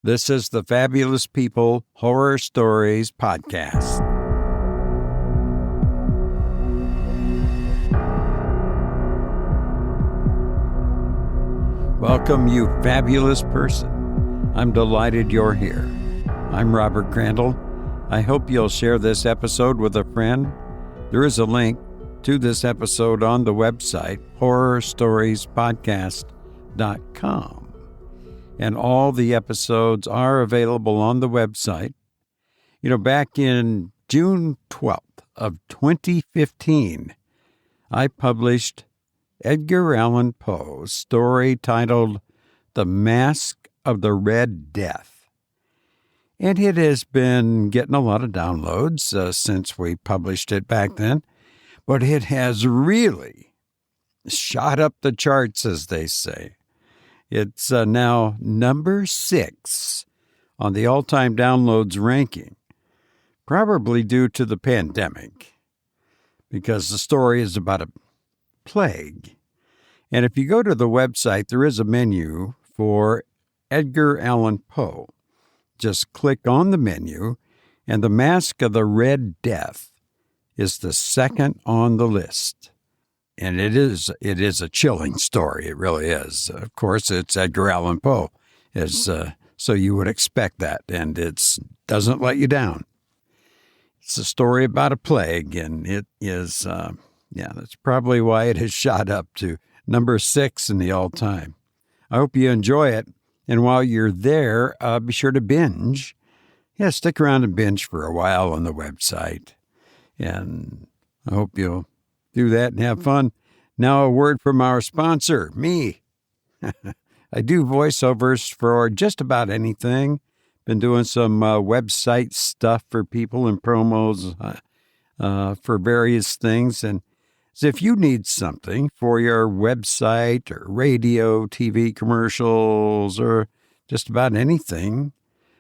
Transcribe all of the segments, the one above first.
This is the Fabulous People Horror Stories Podcast. Welcome, you fabulous person. I'm delighted you're here. I'm Robert Crandall. I hope you'll share this episode with a friend. There is a link to this episode on the website, horrorstoriespodcast.com. And all the episodes are available on the website. You know, back in June 12th of 2015, I published Edgar Allan Poe's story titled The Mask of the Red Death. And it has been getting a lot of downloads since we published it back then, but it has really shot up the charts, as they say. It's now number 6 on the all-time downloads ranking, probably due to the pandemic, because the story is about a plague. And if you go to the website, there is a menu for Edgar Allan Poe. Just click on the menu, and The Mask of the Red Death is the second on the list. And it is a chilling story. It really is. Of course, it's Edgar Allan Poe, so you would expect that, and it doesn't let you down. It's a story about a plague, and it is, that's probably why it has shot up to number 6 in the all-time. I hope you enjoy it, and while you're there, be sure to binge. Yeah, stick around and binge for a while on the website, and I hope you'll do that and have fun. Now a word from our sponsor, me. I do voiceovers for just about anything. Been doing some website stuff for people and promos for various things. And so if you need something for your website or radio, TV commercials, or just about anything,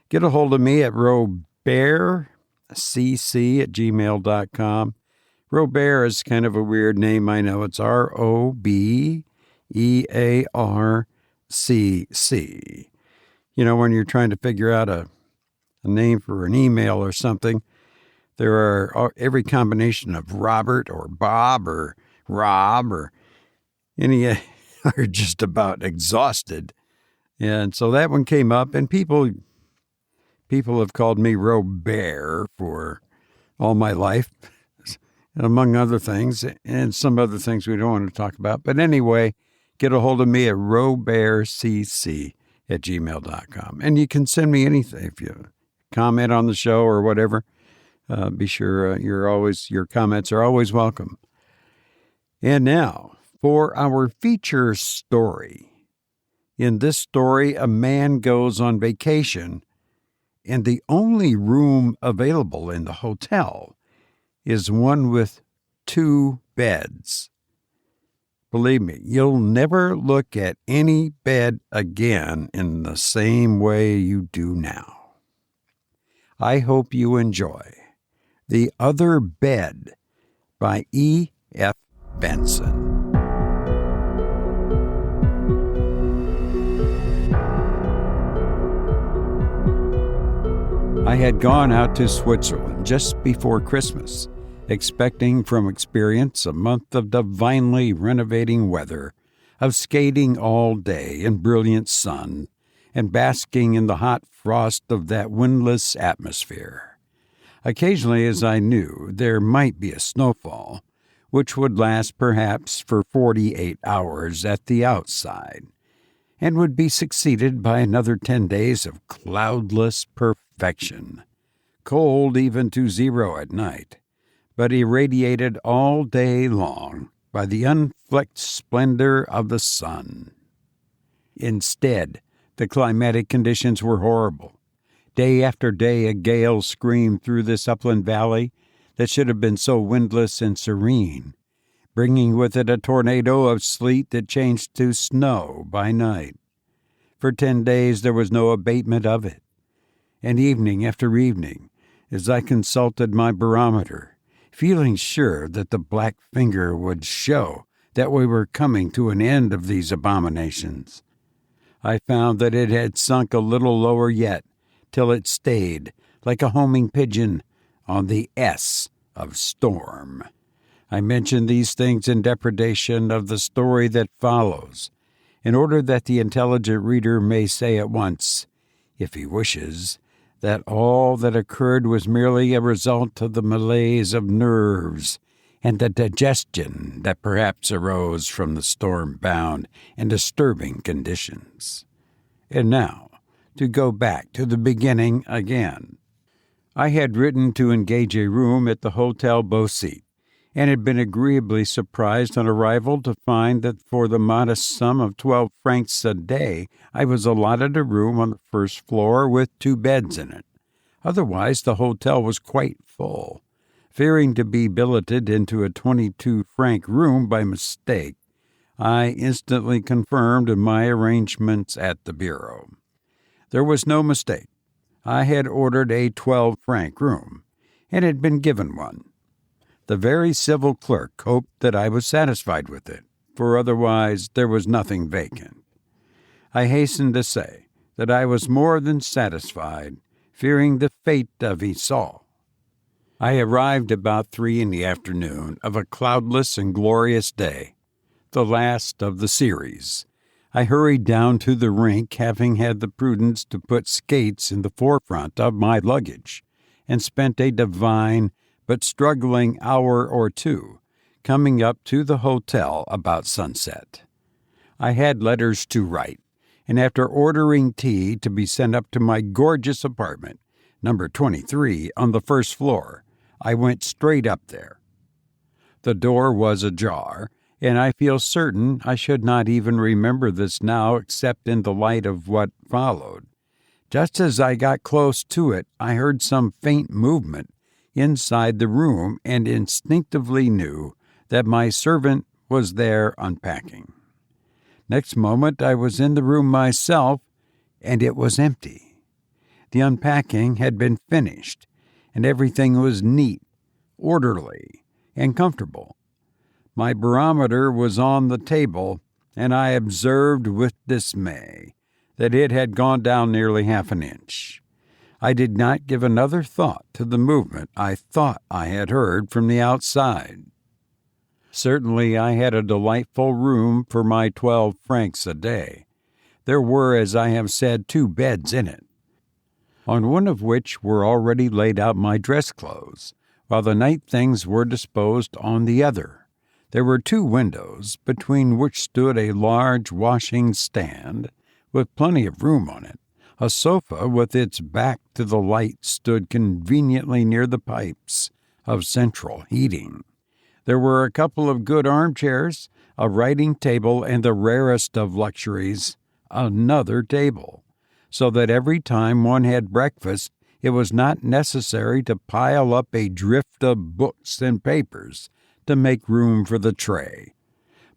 get a hold of me at robertcc@gmail.com. Robert is kind of a weird name, I know. It's Robearcc. You know, when you're trying to figure out a name for an email or something, there are every combination of Robert or Bob or Rob or any are just about exhausted. And so that one came up, and people have called me Robert for all my life, among other things, and some other things we don't want to talk about. But anyway, get a hold of me at robertcc@gmail.com. And you can send me anything. If you comment on the show or whatever, be sure your comments are always welcome. And now, for our feature story. In this story, a man goes on vacation, and the only room available in the hotel is one with 2 beds. Believe me, you'll never look at any bed again in the same way you do now. I hope you enjoy The Other Bed by E.F. Benson. I had gone out to Switzerland just before Christmas, expecting from experience a month of divinely renovating weather, of skating all day in brilliant sun, and basking in the hot frost of that windless atmosphere. Occasionally, as I knew, there might be a snowfall, which would last perhaps for 48 hours at the outside, and would be succeeded by another 10 days of cloudless perfection, cold even to 0 at night, but irradiated all day long by the unflecked splendor of the sun. Instead, the climatic conditions were horrible. Day after day, a gale screamed through this upland valley that should have been so windless and serene, bringing with it a tornado of sleet that changed to snow by night. For 10 days there was no abatement of it, and evening after evening, as I consulted my barometer, feeling sure that the black finger would show that we were coming to an end of these abominations, I found that it had sunk a little lower yet, till it stayed, like a homing pigeon, on the S of storm. I mention these things in depredation of the story that follows, in order that the intelligent reader may say at once, if he wishes, that all that occurred was merely a result of the malaise of nerves and the digestion that perhaps arose from the storm-bound and disturbing conditions. And now, to go back to the beginning again. I had written to engage a room at the Hotel Beausite, and had been agreeably surprised on arrival to find that for the modest sum of 12 francs a day, I was allotted a room on the first floor with 2 beds in it. Otherwise, the hotel was quite full. Fearing to be billeted into a 22-franc room by mistake, I instantly confirmed my arrangements at the bureau. There was no mistake. I had ordered a 12-franc room, and had been given one. The very civil clerk hoped that I was satisfied with it, for otherwise there was nothing vacant. I hasten to say that I was more than satisfied, fearing the fate of Esau. I arrived about 3 in the afternoon of a cloudless and glorious day, the last of the series. I hurried down to the rink, having had the prudence to put skates in the forefront of my luggage, and spent a divine but struggling hour or two, coming up to the hotel about sunset. I had letters to write, and after ordering tea to be sent up to my gorgeous apartment, number 23 on the first floor, I went straight up there. The door was ajar, and I feel certain I should not even remember this now except in the light of what followed. Just as I got close to it, I heard some faint movement inside the room and instinctively knew that my servant was there unpacking. Next moment I was in the room myself, and it was empty. The unpacking had been finished, and everything was neat, orderly, and comfortable. My barometer was on the table, and I observed with dismay that it had gone down nearly half an inch. I did not give another thought to the movement I thought I had heard from the outside. Certainly I had a delightful room for my 12 francs a day. There were, as I have said, 2 beds in it, on one of which were already laid out my dress clothes, while the night things were disposed on the other. There were 2 windows, between which stood a large washing stand, with plenty of room on it. A sofa with its back to the light stood conveniently near the pipes of central heating. There were a couple of good armchairs, a writing table, and the rarest of luxuries, another table, so that every time one had breakfast, it was not necessary to pile up a drift of books and papers to make room for the tray.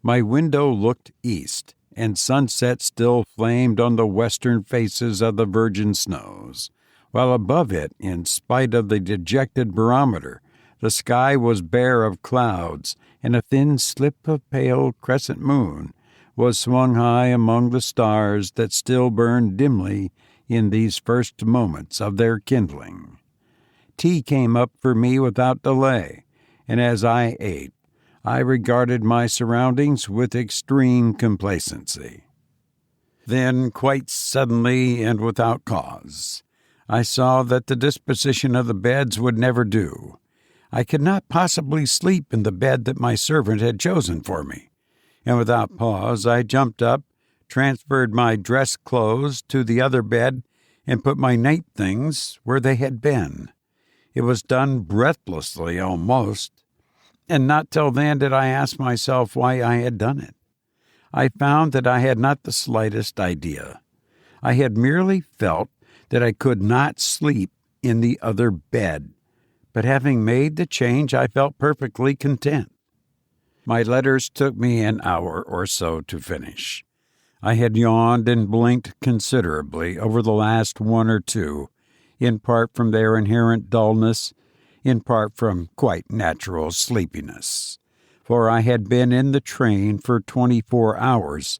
My window looked east, and sunset still flamed on the western faces of the virgin snows, while above it, in spite of the dejected barometer, the sky was bare of clouds, and a thin slip of pale crescent moon was swung high among the stars that still burned dimly in these first moments of their kindling. Tea came up for me without delay, and as I ate, I regarded my surroundings with extreme complacency. Then, quite suddenly and without cause, I saw that the disposition of the beds would never do. I could not possibly sleep in the bed that my servant had chosen for me, and without pause I jumped up, transferred my dress clothes to the other bed, and put my night things where they had been. It was done breathlessly almost, and not till then did I ask myself why I had done it. I found that I had not the slightest idea. I had merely felt that I could not sleep in the other bed, but having made the change, I felt perfectly content. My letters took me an hour or so to finish. I had yawned and blinked considerably over the last 1 or 2, in part from their inherent dullness, in part from quite natural sleepiness, for I had been in the train for 24 hours,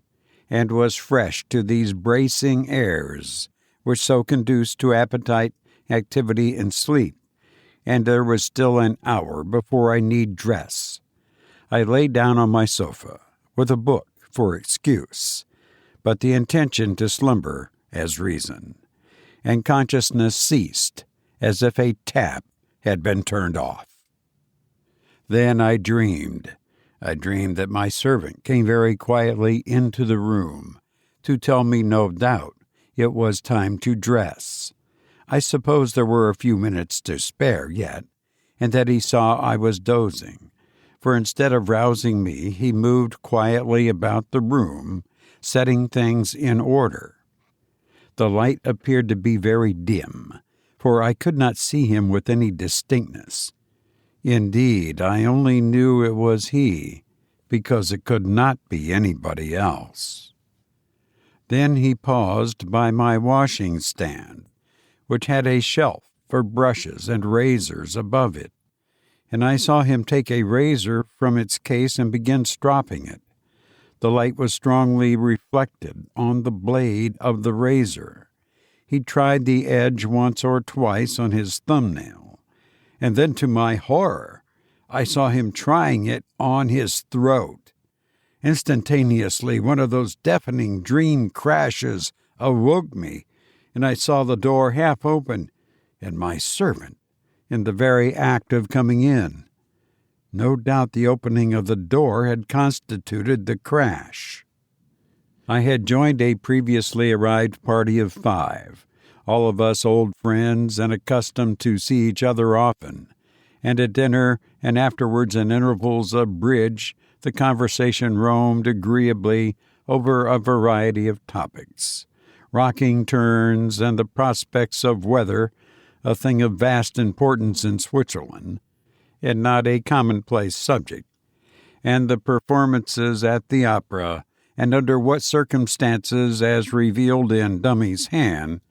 and was fresh to these bracing airs, which so conduced to appetite, activity, and sleep, and there was still an hour before I need dress. I lay down on my sofa, with a book for excuse, but the intention to slumber as reason, and consciousness ceased as if a tap had been turned off. Then I dreamed. I dreamed that my servant came very quietly into the room to tell me no doubt it was time to dress. I suppose there were a few minutes to spare yet, and that he saw I was dozing, for instead of rousing me, he moved quietly about the room, setting things in order. The light appeared to be very dim, for I could not see him with any distinctness. Indeed, I only knew it was he, because it could not be anybody else. Then he paused by my washing stand, which had a shelf for brushes and razors above it, and I saw him take a razor from its case and begin stropping it. The light was strongly reflected on the blade of the razor. He tried the edge once or twice on his thumbnail, and then to my horror, I saw him trying it on his throat. Instantaneously, one of those deafening dream crashes awoke me, and I saw the door half open, and my servant in the very act of coming in. No doubt the opening of the door had constituted the crash. I had joined a previously arrived party of 5, all of us old friends and accustomed to see each other often, and at dinner and afterwards in intervals of bridge the conversation roamed agreeably over a variety of topics, rocking turns and the prospects of weather, a thing of vast importance in Switzerland, and not a commonplace subject, and the performances at the opera, and under what circumstances, as revealed in Dummy's hand,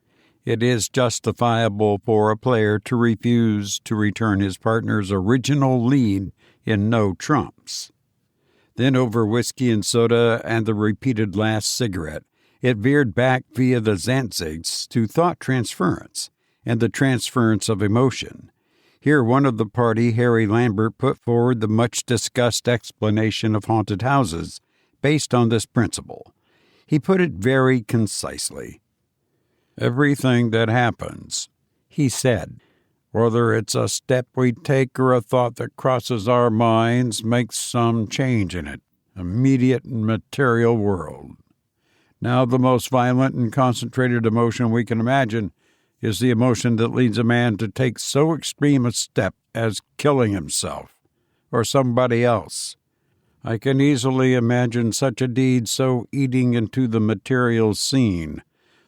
it is justifiable for a player to refuse to return his partner's original lead in no trumps. Then over whiskey and soda and the repeated last cigarette, it veered back via the Zantzigs to thought transference and the transference of emotion. Here one of the party, Harry Lambert, put forward the much-discussed explanation of haunted houses based on this principle. He put it very concisely. "Everything that happens," he said, "whether it's a step we take or a thought that crosses our minds, makes some change in it, immediate and material world. Now the most violent and concentrated emotion we can imagine is the emotion that leads a man to take so extreme a step as killing himself, or somebody else. I can easily imagine such a deed so eating into the material scene,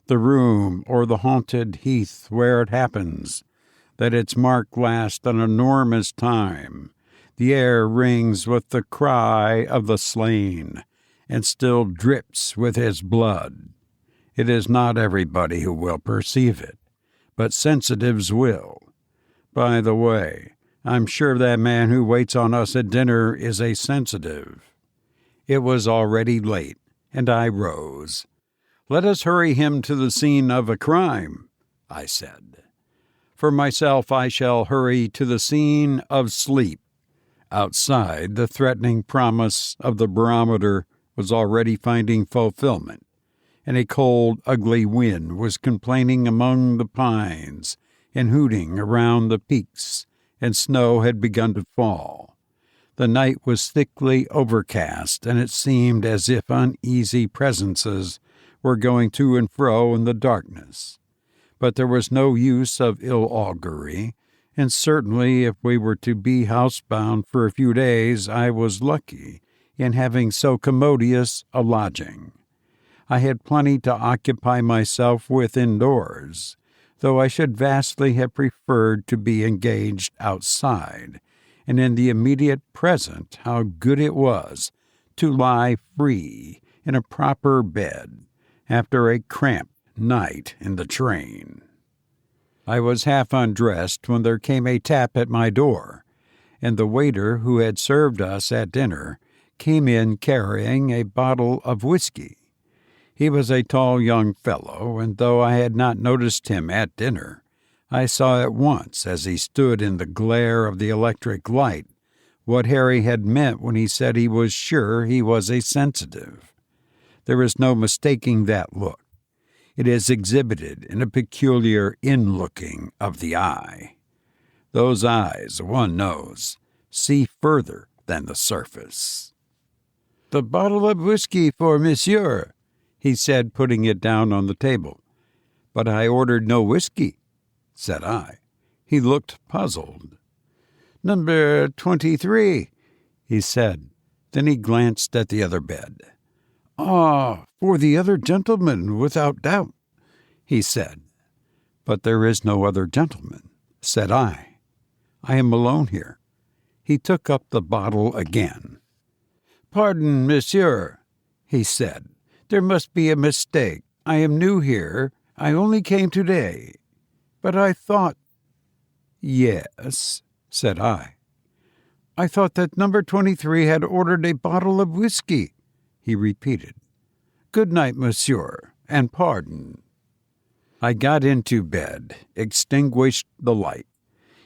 the room or the haunted heath where it happens, that its mark lasts an enormous time. The air rings with the cry of the slain, and still drips with his blood. It is not everybody who will perceive it, but sensitives will. By the way, I'm sure that man who waits on us at dinner is a sensitive." It was already late, and I rose. "Let us hurry him to the scene of a crime," I said. For myself, I shall hurry to the scene of sleep. Outside, the threatening promise of the barometer was already finding fulfillment, and a cold, ugly wind was complaining among the pines and hooting around the peaks, and snow had begun to fall. The night was thickly overcast, and it seemed as if uneasy presences were going to and fro in the darkness. But there was no use of ill augury, and certainly if we were to be housebound for a few days, I was lucky in having so commodious a lodging. I had plenty to occupy myself with indoors, though I should vastly have preferred to be engaged outside, and in the immediate present how good it was to lie free in a proper bed after a cramped night in the train. I was half undressed when there came a tap at my door, and the waiter who had served us at dinner came in carrying a bottle of whiskey. He was a tall young fellow, and though I had not noticed him at dinner, I saw at once, as he stood in the glare of the electric light, what Harry had meant when he said he was sure he was a sensitive. There is no mistaking that look. It is exhibited in a peculiar in-looking of the eye. Those eyes, one knows, see further than the surface. "The bottle of whiskey for monsieur," he said, putting it down on the table. "But I ordered no whiskey," said I. He looked puzzled. "Number 23, he said. Then he glanced at the other bed. "Ah, for the other gentleman, without doubt," he said. "But there is no other gentleman," said I. "I am alone here." He took up the bottle again. "Pardon, monsieur," he said. "There must be a mistake. I am new here. I only came today. But I thought—" "Yes," said I. "I thought that number 23 had ordered a bottle of whiskey," he repeated. "Good night, monsieur, and pardon." I got into bed, extinguished the light,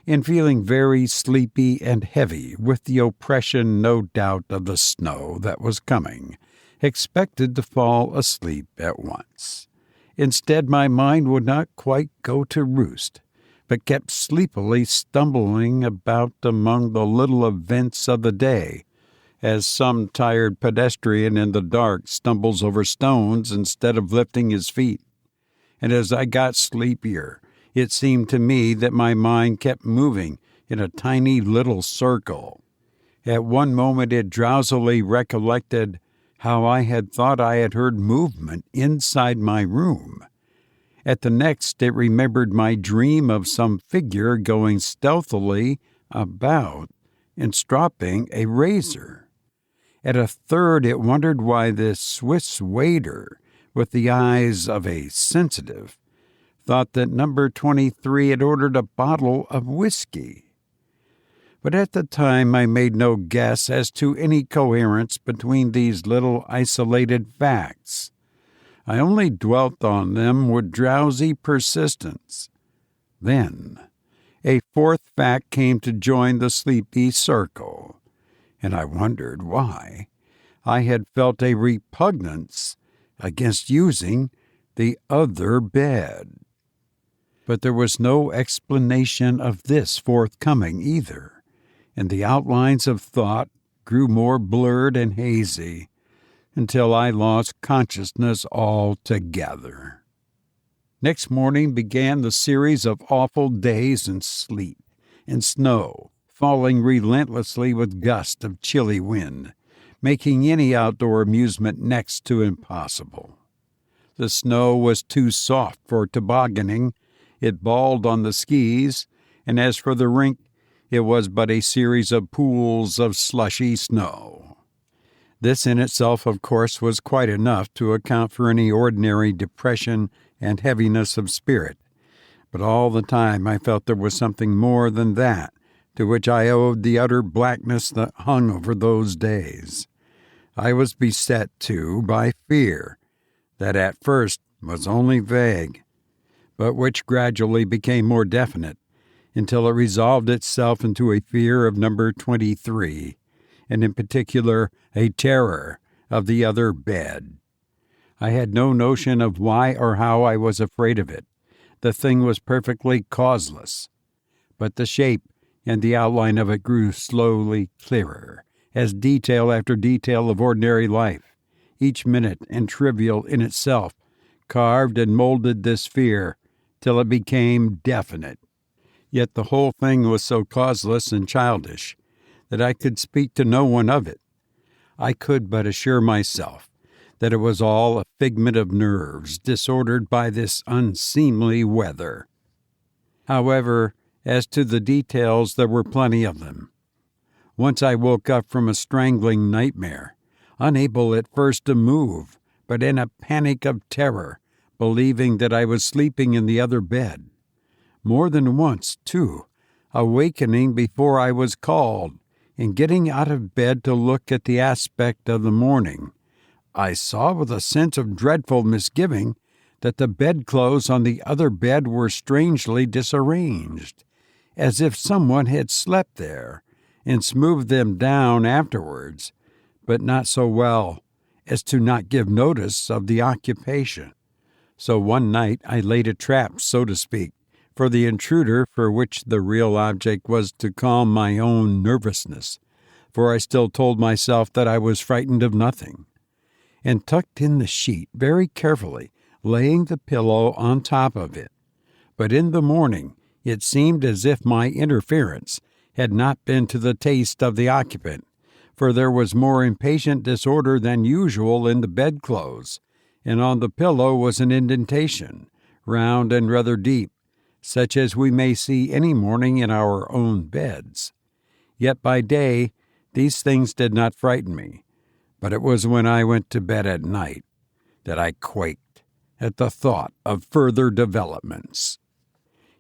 and feeling very sleepy and heavy with the oppression, no doubt, of the snow that was coming, expected to fall asleep at once. Instead, my mind would not quite go to roost, but kept sleepily stumbling about among the little events of the day, as some tired pedestrian in the dark stumbles over stones instead of lifting his feet. And as I got sleepier, it seemed to me that my mind kept moving in a tiny little circle. At one moment it drowsily recollected how I had thought I had heard movement inside my room. At the next it remembered my dream of some figure going stealthily about and stropping a razor. At a third it wondered why this Swiss waiter, with the eyes of a sensitive, thought that number 23 had ordered a bottle of whiskey. But at the time I made no guess as to any coherence between these little isolated facts. I only dwelt on them with drowsy persistence. Then a fourth fact came to join the sleepy circle, and I wondered why I had felt a repugnance against using the other bed. But there was no explanation of this forthcoming either, and the outlines of thought grew more blurred and hazy until I lost consciousness altogether. Next morning began the series of awful days in sleet and snow, falling relentlessly with gusts of chilly wind, making any outdoor amusement next to impossible. The snow was too soft for tobogganing, it balled on the skis, and as for the rink, it was but a series of pools of slushy snow. This in itself, of course, was quite enough to account for any ordinary depression and heaviness of spirit, but all the time I felt there was something more than that to which I owed the utter blackness that hung over those days. I was beset, too, by fear that at first was only vague, but which gradually became more definite until it resolved itself into a fear of number 23, and in particular a terror of the other bed. I had no notion of why or how I was afraid of it. The thing was perfectly causeless, but the shape and the outline of it grew slowly clearer, as detail after detail of ordinary life, each minute and trivial in itself, carved and molded this fear till it became definite. Yet the whole thing was so causeless and childish that I could speak to no one of it. I could but assure myself that it was all a figment of nerves disordered by this unseemly weather. However, as to the details, there were plenty of them. Once I woke up from a strangling nightmare, unable at first to move, but in a panic of terror, believing that I was sleeping in the other bed. More than once, too, awakening before I was called, and getting out of bed to look at the aspect of the morning, I saw with a sense of dreadful misgiving that the bedclothes on the other bed were strangely disarranged, as if someone had slept there and smoothed them down afterwards, but not so well as to not give notice of the occupation. So one night I laid a trap, so to speak, for the intruder, for which the real object was to calm my own nervousness, for I still told myself that I was frightened of nothing, and tucked in the sheet very carefully, laying the pillow on top of it. But in the morning it seemed as if my interference had not been to the taste of the occupant, for there was more impatient disorder than usual in the bedclothes, and on the pillow was an indentation, round and rather deep, such as we may see any morning in our own beds. Yet by day these things did not frighten me, but it was when I went to bed at night that I quaked at the thought of further developments.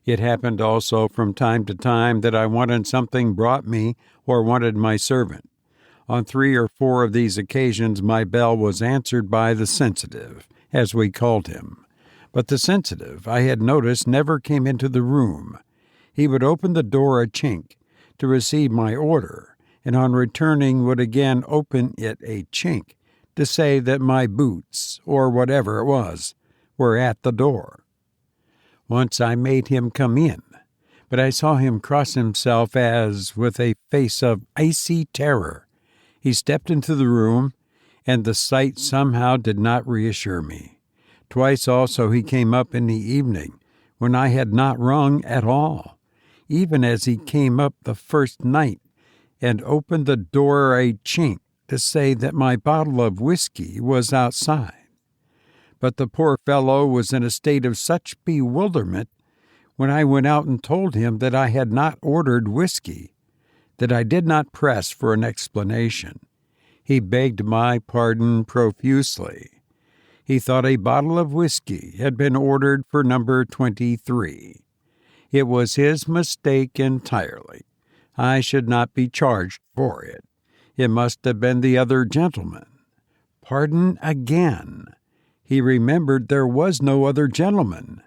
It happened also from time to time that I wanted something brought me or wanted my servant. On 3 or 4 of these occasions my bell was answered by the sensitive, as we called him. But the sensitive, I had noticed, never came into the room. He would open the door a chink to receive my order, and on returning would again open it a chink to say that my boots, or whatever it was, were at the door. Once I made him come in, but I saw him cross himself as, with a face of icy terror, he stepped into the room, and the sight somehow did not reassure me. Twice also he came up in the evening, when I had not rung at all, even as he came up the first night, and opened the door a chink to say that my bottle of whiskey was outside. But the poor fellow was in a state of such bewilderment when I went out and told him that I had not ordered whiskey, that I did not press for an explanation. He begged my pardon profusely. He thought a bottle of whiskey had been ordered for number 23. It was his mistake entirely. I should not be charged for it. It must have been the other gentleman. Pardon again. He remembered there was no other gentleman.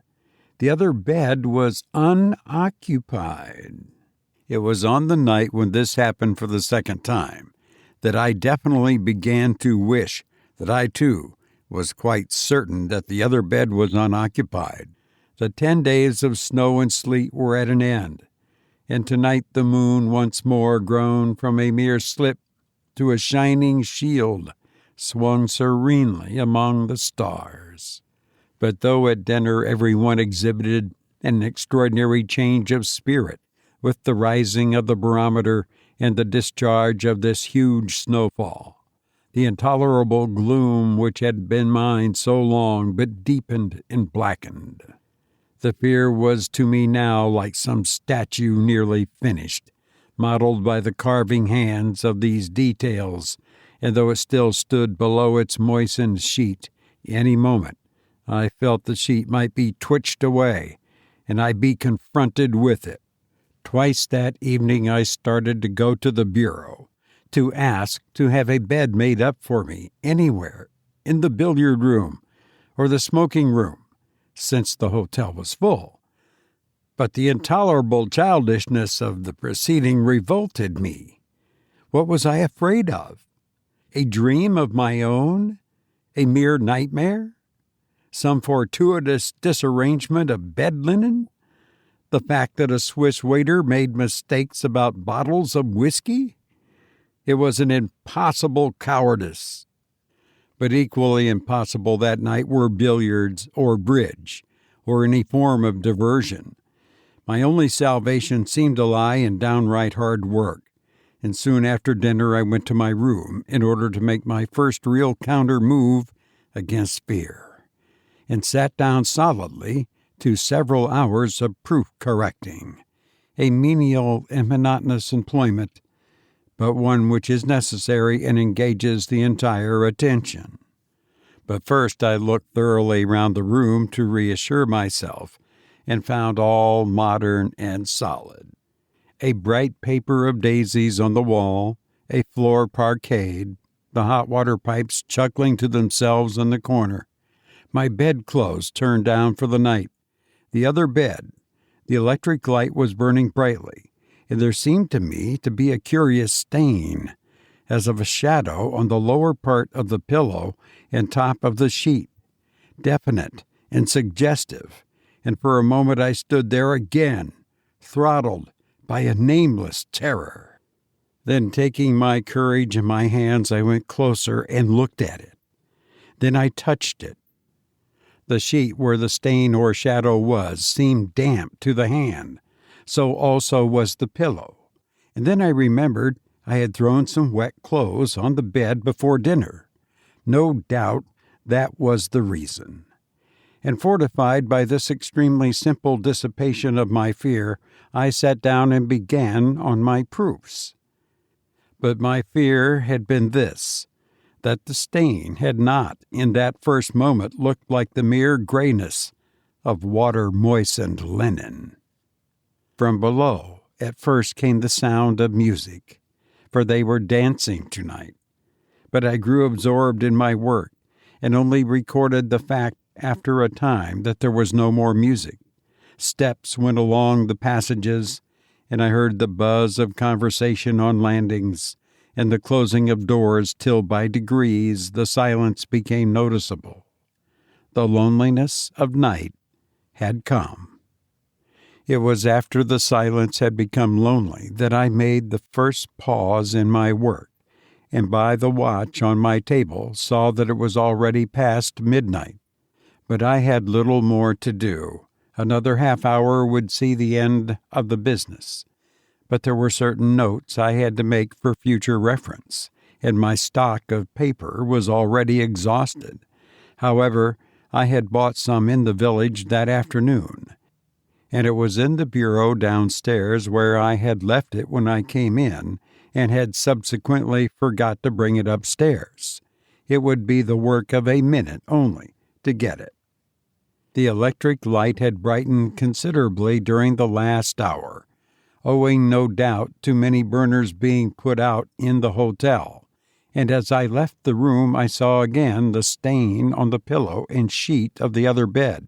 The other bed was unoccupied. It was on the night when this happened for the second time that I definitely began to wish that I, too, was quite certain that the other bed was unoccupied. The 10 days of snow and sleet were at an end, and tonight the moon once more, grown from a mere slip to a shining shield, swung serenely among the stars. But though at dinner every one exhibited an extraordinary change of spirit, with the rising of the barometer and the discharge of this huge snowfall, the intolerable gloom which had been mine so long but deepened and blackened. The fear was to me now like some statue nearly finished, modeled by the carving hands of these details, and though it still stood below its moistened sheet, any moment I felt the sheet might be twitched away, and I be confronted with it. Twice that evening I started to go to the bureau, to ask to have a bed made up for me anywhere, in the billiard room or the smoking room, since the hotel was full. But the intolerable childishness of the proceeding revolted me. What was I afraid of? A dream of my own? A mere nightmare? Some fortuitous disarrangement of bed linen? The fact that a Swiss waiter made mistakes about bottles of whiskey? It was an impossible cowardice. But equally impossible that night were billiards or bridge, or any form of diversion. My only salvation seemed to lie in downright hard work, and soon after dinner I went to my room in order to make my first real counter move against fear, and sat down solidly to several hours of proof correcting, a menial and monotonous employment, but one which is necessary and engages the entire attention. But first I looked thoroughly round the room to reassure myself, and found all modern and solid. A bright paper of daisies on the wall, a floor parquetted, the hot water pipes chuckling to themselves in the corner. My bedclothes turned down for the night. The other bed, the electric light was burning brightly, and there seemed to me to be a curious stain, as of a shadow on the lower part of the pillow and top of the sheet, definite and suggestive, and for a moment I stood there again, throttled by a nameless terror. Then, taking my courage in my hands, I went closer and looked at it. Then I touched it. The sheet where the stain or shadow was seemed damp to the hand. So also was the pillow. And then I remembered I had thrown some wet clothes on the bed before dinner. No doubt that was the reason. And fortified by this extremely simple dissipation of my fear, I sat down and began on my proofs. But my fear had been this, that the stain had not, in that first moment, looked like the mere grayness of water-moistened linen. From below, at first came the sound of music, for they were dancing tonight. But I grew absorbed in my work, and only recorded the fact after a time that there was no more music. Steps went along the passages, and I heard the buzz of conversation on landings, and the closing of doors till by degrees the silence became noticeable. The loneliness of night had come. It was after the silence had become lonely that I made the first pause in my work, and by the watch on my table saw that it was already past midnight. But I had little more to do. Another half hour would see the end of the business. But there were certain notes I had to make for future reference, and my stock of paper was already exhausted. However, I had bought some in the village that afternoon, and it was in the bureau downstairs where I had left it when I came in, and had subsequently forgot to bring it upstairs. It would be the work of a minute only to get it. The electric light had brightened considerably during the last hour, owing no doubt to many burners being put out in the hotel, and as I left the room I saw again the stain on the pillow and sheet of the other bed.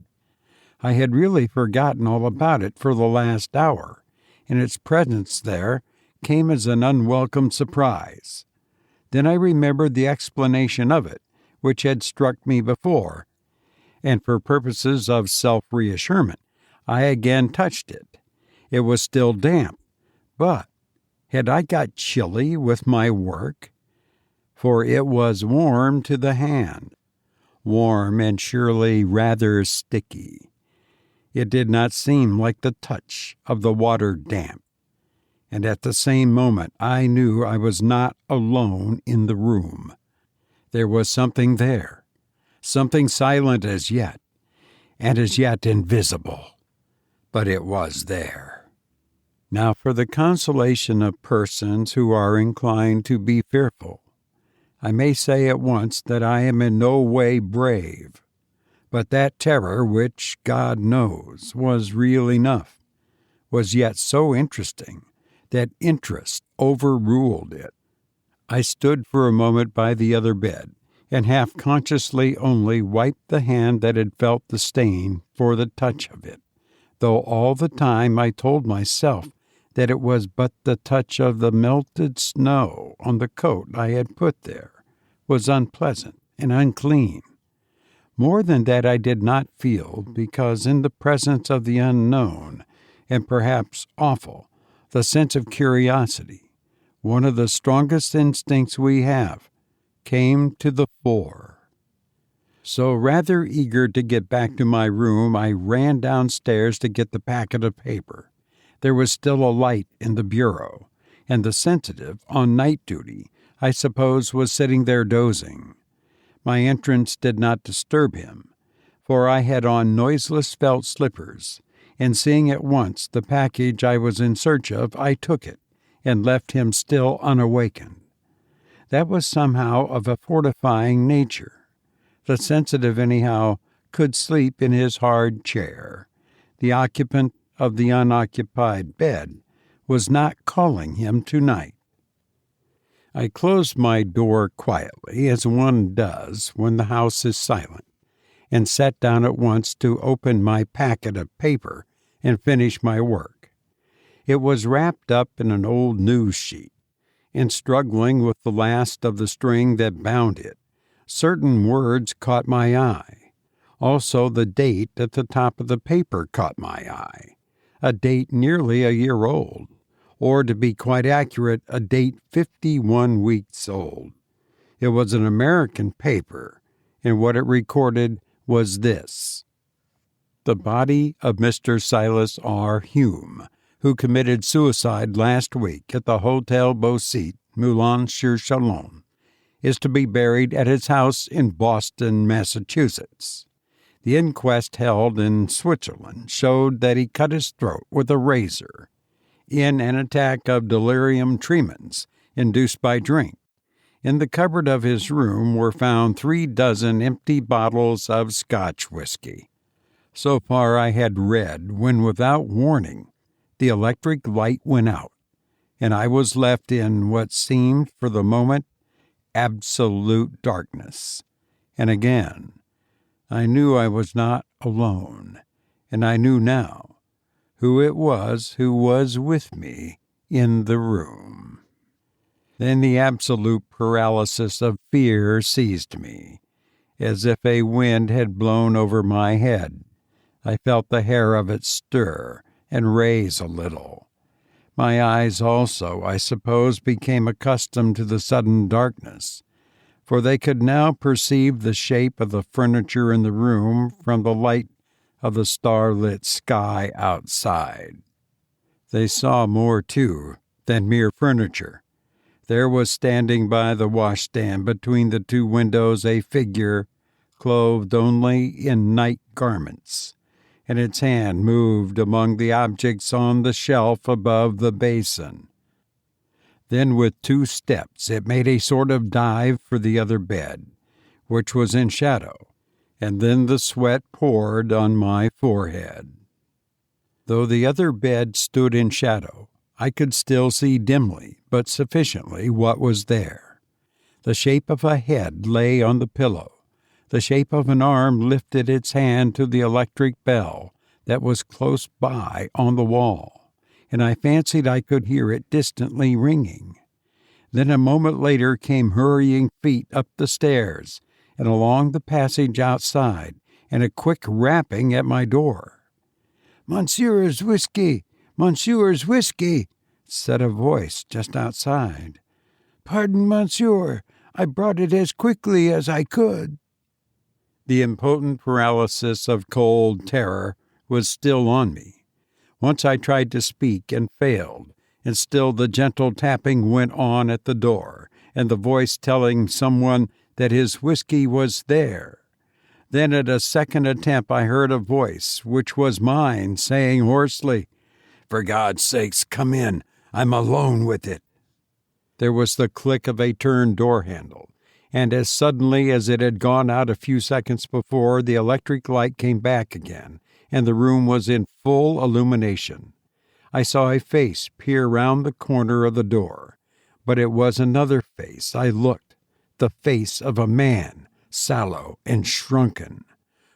I had really forgotten all about it for the last hour, and its presence there came as an unwelcome surprise. Then I remembered the explanation of it, which had struck me before, and for purposes of self-reassurement, I again touched it. It was still damp, but had I got chilly with my work? For it was warm to the hand, warm and surely rather sticky. It did not seem like the touch of the water damp, and at the same moment I knew I was not alone in the room. There was something there, something silent as yet, and as yet invisible, but it was there. Now for the consolation of persons who are inclined to be fearful, I may say at once that I am in no way brave, but that terror which, God knows, was real enough, was yet so interesting that interest overruled it. I stood for a moment by the other bed, and half-consciously only wiped the hand that had felt the stain for the touch of it, though all the time I told myself that it was but the touch of the melted snow on the coat I had put there, was unpleasant and unclean. More than that I did not feel, because in the presence of the unknown, and perhaps awful, the sense of curiosity, one of the strongest instincts we have, came to the fore. So rather eager to get back to my room, I ran downstairs to get the packet of paper. There was still a light in the bureau, and the sensitive, on night duty, I suppose was sitting there dozing. My entrance did not disturb him, for I had on noiseless felt slippers, and seeing at once the package I was in search of, I took it, and left him still unawakened. That was somehow of a fortifying nature. The sensitive, anyhow, could sleep in his hard chair. The occupant of the unoccupied bed was not calling him tonight. I closed my door quietly, as one does when the house is silent, and sat down at once to open my packet of paper and finish my work. It was wrapped up in an old news sheet, and struggling with the last of the string that bound it, certain words caught my eye. Also, the date at the top of the paper caught my eye, a date nearly a year old, or to be quite accurate, a date 51 weeks old. It was an American paper, and what it recorded was this: the body of Mr. Silas R. Hume, who committed suicide last week at the Hotel Beausite, Moulins-sur-Chalon, is to be buried at his house in Boston, Massachusetts. The inquest held in Switzerland showed that he cut his throat with a razor in an attack of delirium tremens induced by drink. In the cupboard of his room were found 36 empty bottles of Scotch whiskey. So far I had read when, without warning, the electric light went out, and I was left in what seemed for the moment absolute darkness. And again, I knew I was not alone, and I knew now who it was who was with me in the room. Then the absolute paralysis of fear seized me, as if a wind had blown over my head. I felt the hair of it stir and raise a little. My eyes also, I suppose, became accustomed to the sudden darkness, for they could now perceive the shape of the furniture in the room from the light of the starlit sky outside. They saw more, too, than mere furniture. There was standing by the washstand between the two windows a figure clothed only in night garments, and its hand moved among the objects on the shelf above the basin. Then with 2 steps it made a sort of dive for the other bed, which was in shadow, and then the sweat poured on my forehead. Though the other bed stood in shadow, I could still see dimly, but sufficiently, what was there. The shape of a head lay on the pillow. The shape of an arm lifted its hand to the electric bell that was close by on the wall, and I fancied I could hear it distantly ringing. Then a moment later came hurrying feet up the stairs and along the passage outside, and a quick rapping at my door. "Monsieur's whiskey! Monsieur's whiskey!" said a voice just outside. "Pardon, monsieur, I brought it as quickly as I could." The impotent paralysis of cold terror was still on me. Once I tried to speak and failed, and still the gentle tapping went on at the door, and the voice telling someone that his whiskey was there. Then at a second attempt I heard a voice, which was mine, saying hoarsely, "For God's sakes, come in. I'm alone with it." There was the click of a turned door handle, and as suddenly as it had gone out a few seconds before, the electric light came back again, and the room was in full illumination. I saw a face peer round the corner of the door, but it was another face. I looked, the face of a man, sallow and shrunken,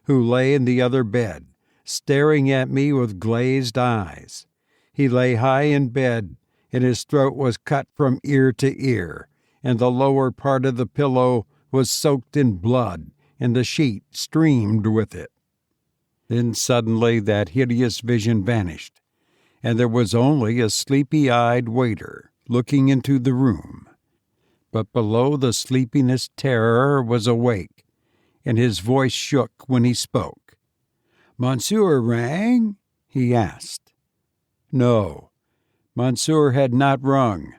who lay in the other bed, staring at me with glazed eyes. He lay high in bed, and his throat was cut from ear to ear, and the lower part of the pillow was soaked in blood, and the sheet streamed with it. Then suddenly that hideous vision vanished, and there was only a sleepy-eyed waiter looking into the room. But below the sleepiness terror was awake, and his voice shook when he spoke. "Monsieur rang?" he asked. No, Monsieur had not rung,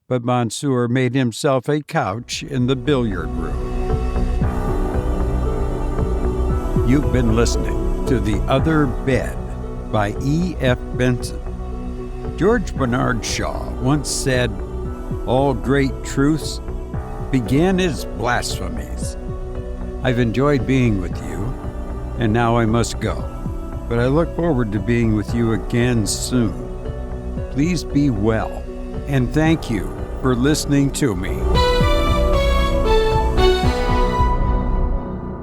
but Monsieur made himself a couch in the billiard room. You've been listening to The Other Bed by E.F. Benson. George Bernard Shaw once said, "All great truths begin as blasphemies." I've enjoyed being with you, and now I must go, but I look forward to being with you again soon. Please be well, and thank you for listening to me.